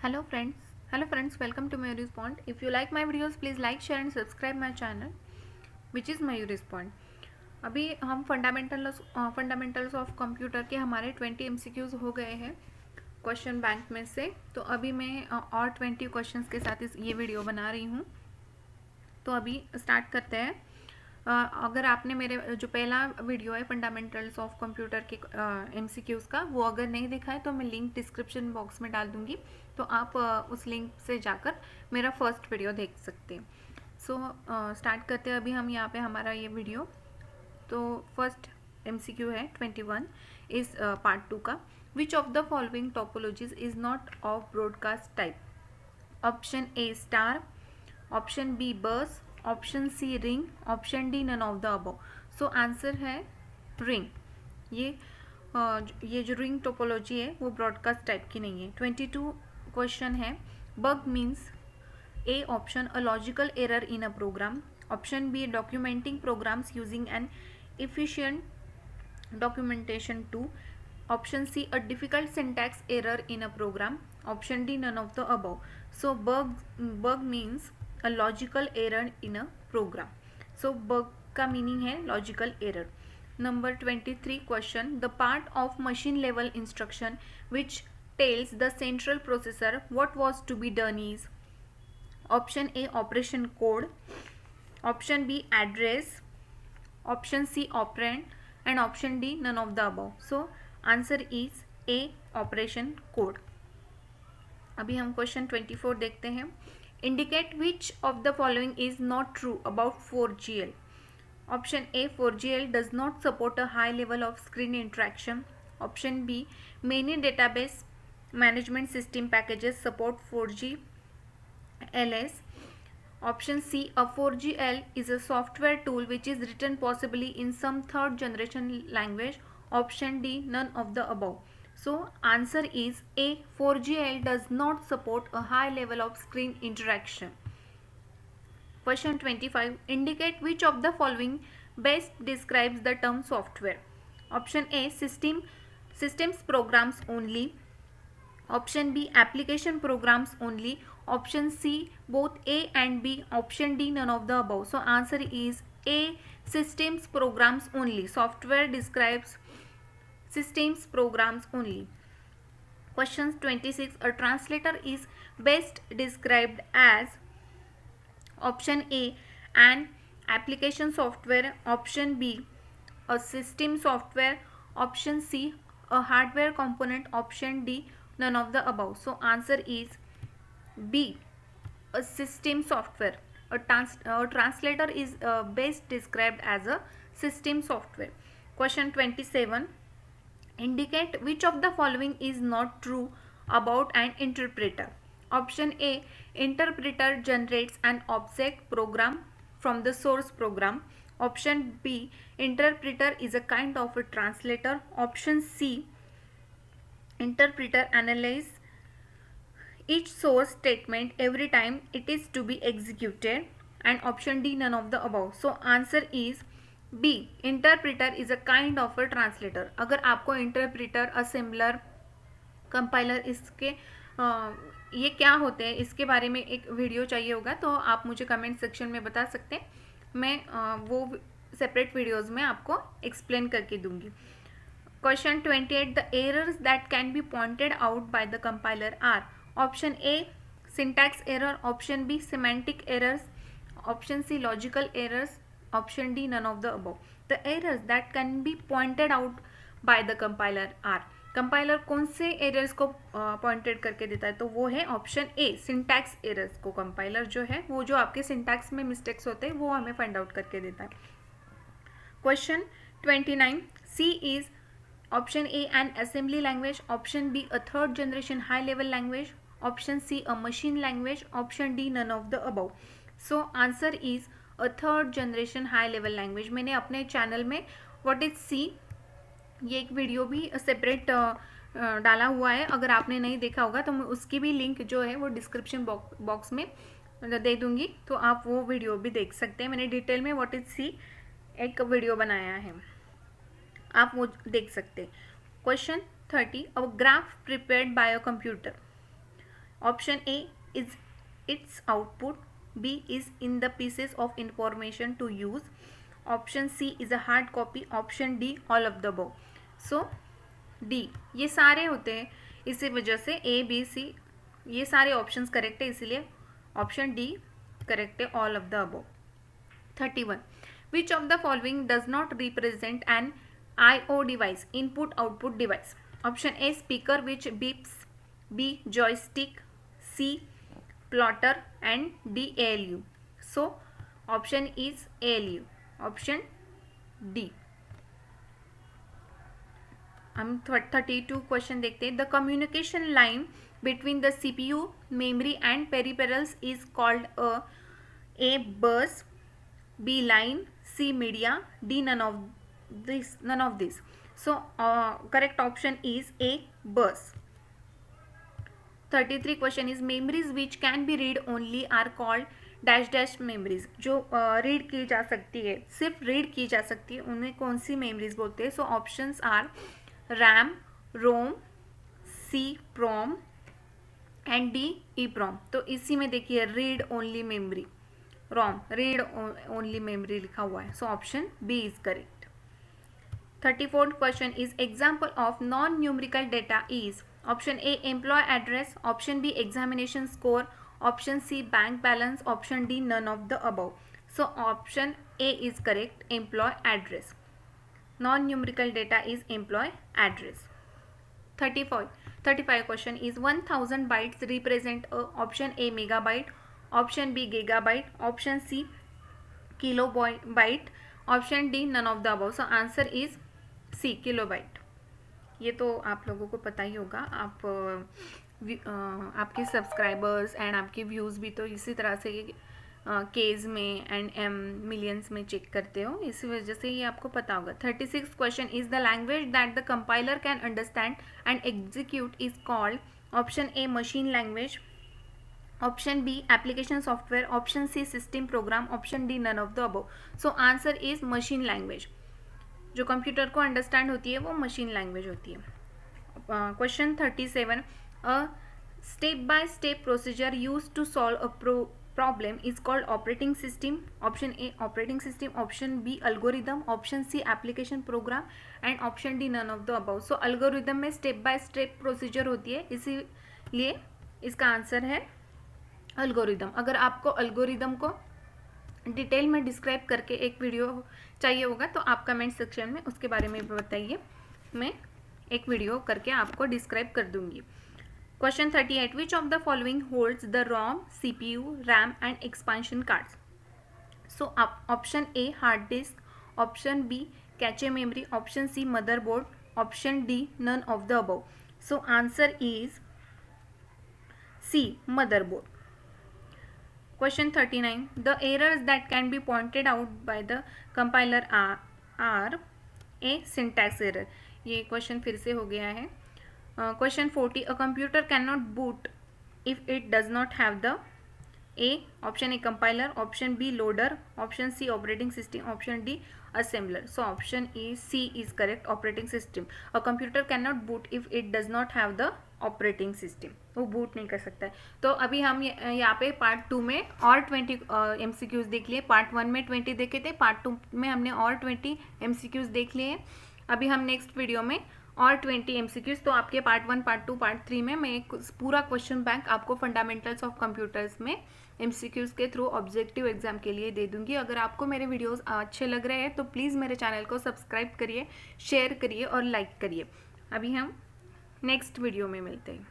Hello friends, welcome to Mayuri's Pond. If you like my videos, please like, share and subscribe my channel, which is Mayuri's Pond. अभी हम fundamentals of computer के हमारे 20 MCQs हो गए हैं question bank में से। तो अभी मैं और 20 क्वेश्चंस के साथ ये वीडियो बना रही हूँ। तो अभी स्टार्ट करते हैं। अगर आपने मेरे जो पहला वीडियो है फंडामेंटल्स ऑफ कंप्यूटर के MCQs का, वो अगर नहीं देखा है तो मैं लिंक डिस्क्रिप्शन बॉक्स में डाल दूँगी, तो आप उस लिंक से जाकर मेरा फर्स्ट वीडियो देख सकते हैं। सो स्टार्ट करते हैं अभी हम यहाँ पे हमारा ये वीडियो। तो फर्स्ट MCQ है 21 इस पार्ट 2 का। Which of the following topologies is not of broadcast type? Option A star, option B bus, option C ring, option D none of the above. So answer है ring. ये जो ring topology है वो broadcast type की नहीं है। 22 question है। Bug means a option a logical error in a program, option B documenting programs using an efficient documentation tool, option C a difficult syntax error in a program, option D none of the above. So bug means a logical error in a program. So bug का meaning है logical error. Number 23 question, the part of machine level instruction which tells the central processor what was to be done is option A operation code, option B address, option C operand and option D none of the above. So answer is A operation code. अभी हम question 24 देखते हैं। Indicate which of the following is not true about 4GL? Option A 4GL does not support a high level of screen interaction, option be many database management system packages support 4G LS, option C a 4GL is a software tool which is written possibly in some third generation language, option D none of the above. So answer is A 4GL does not support a high level of screen interaction. Question 25, indicate which of the following best describes the term software? Option A systems programs only, option B application programs only, option C both A and B, option D none of the above. So answer is A systems programs only. Software describes systems programs only. Question 26, a translator is best described as option A an application software, option B a system software, option C a hardware component, option D none of the above. So answer is B a system software. A translator is best described as a system software. Question 27, indicate which of the following is not true about an interpreter? Option A interpreter generates an object program from the source program, option B interpreter is a kind of a translator, option C interpreter analyzes each source statement every time it is to be executed, and option D none of the above. So answer is B interpreter is a kind of a translator. अगर आपको interpreter, assembler, compiler इसके ये क्या होते हैं इसके बारे में एक वीडियो चाहिए होगा तो आप मुझे कमेंट सेक्शन में बता सकते हैं। मैं वो सेपरेट वीडियोज़ में आपको एक्सप्लेन करके दूंगी। Question 28, the errors that can be pointed out by the compiler are option A syntax error, option B semantic errors, option C logical errors, option D none of the above. The errors that can be pointed out by the compiler are, compiler कौन से errors को pointed करके देता है तो वो है option A syntax errors को। कंपाइलर जो है वो जो आपके सिंटैक्स में मिस्टेक्स होते हैं वो हमें फाइंड आउट करके देता है। Question 29, C is option A an assembly language, option B a third generation high level language, option C a machine language, option D none of the above. So answer is a third generation high level language. मैंने अपने channel में what is C ये एक video भी separate डाला हुआ है, अगर आपने नहीं देखा होगा तो मैं उसकी भी लिंक जो है वो डिस्क्रिप्शन बॉक्स में दे दूंगी, तो आप वो वीडियो भी देख सकते हैं। मैंने डिटेल में व्हाट इज सी एक वीडियो बनाया है, आप वो देख सकते हैं। Question 30, a graph prepared by a computer Option A is its output. B is in the pieces of information to use. Option C is a hard copy. Option D all of the above. So D ये सारे होते हैं, इसी वजह से A B C ये सारे options correct है, इसीलिए ऑप्शन डी करेक्ट है, all of the above. 31. Which of the following does not represent an I/O device, input output device? Option A speaker which beeps. B joystick. C plotter and D ALU. So option is ALU. Option D. हम 32 question देखते हैं. The communication line between the CPU, memory and peripherals is called A bus, B line, C media, D none of this. So correct option is A bus. 33 question is memories which can be read only are called dash dash memories. जो read की जा सकती है, सिर्फ read की जा सकती है, उन्हें कौन सी मेमोरीज बोलते हैं? So options are RAM, ROM, C PROM and D E PROM. तो इसी में देखिए read only memory, ROM read only memory लिखा हुआ है. So option B is correct. 34th question is example of non numerical data is. Option A employee address. Option B examination score. Option C bank balance. Option D none of the above. So option A is correct, employee address. Non numerical data is employ address. 35 question is 1000 bytes represent a. Option A megabyte. Option B gigabyte. Option C kilobyte. Option D none of the above. So answer is C kilobyte. ये तो आप लोगों को पता ही होगा. आपके subscribers and आपके views भी तो इसी तरह से केज में एंड एम मिलियंस में चेक करते हो, इसी वजह से ये आपको पता होगा. 36 question is the language that the compiler can understand and execute is called. Option A machine language. Option B application software. Option C system program. Option D none of the above. So answer is machine language. जो computer को understand होती है वो machine language होती है. Question 37. A step by step procedure use to solve a problem is called operating system. Option A operating system. Option B algorithm. Option C application program and option D none of the above. So algorithm में step by step procedure होती है, इसीलिए इसका answer है algorithm. अगर आपको algorithm को detail में डिस्क्राइब करके एक वीडियो चाहिए होगा तो आप कमेंट सेक्शन में उसके बारे में बताइए, मैं एक वीडियो करके आपको डिस्क्राइब कर दूंगी. Question 38. Which of the following holds the ROM, CPU, RAM and expansion cards? So option A hard disk. Option B cache memory. Option C motherboard. Option D none of the above. So answer is C motherboard. Question 39. The errors that can be pointed out by the compiler are A syntax error. ये question फिर से हो गया है. Question 40. A computer cannot boot if it does not have the A. Option A compiler. Option B loader. Option C operating system. Option D assembler. So option C is correct, operating system. A computer cannot boot if it does not have the operating system. वो boot नहीं कर सकता है. तो अभी हम यहाँ पे पार्ट 2 में और 20 MCQs देख लिए. पार्ट 1 में 20 देखे थे, पार्ट 2 में हमने और 20 MCQs देख लिए. अभी हम नेक्स्ट वीडियो में और 20 MCQs. तो आपके पार्ट 1, पार्ट 2, पार्ट 3 में मैं एक पूरा क्वेश्चन बैंक आपको फंडामेंटल्स ऑफ कंप्यूटर्स में MCQs के थ्रू ऑब्जेक्टिव एग्जाम के लिए दे दूंगी. अगर आपको मेरे वीडियोस अच्छे लग रहे हैं तो प्लीज़ मेरे चैनल को सब्सक्राइब करिए, शेयर करिए और लाइक करिए. अभी हम नेक्स्ट वीडियो में मिलते हैं.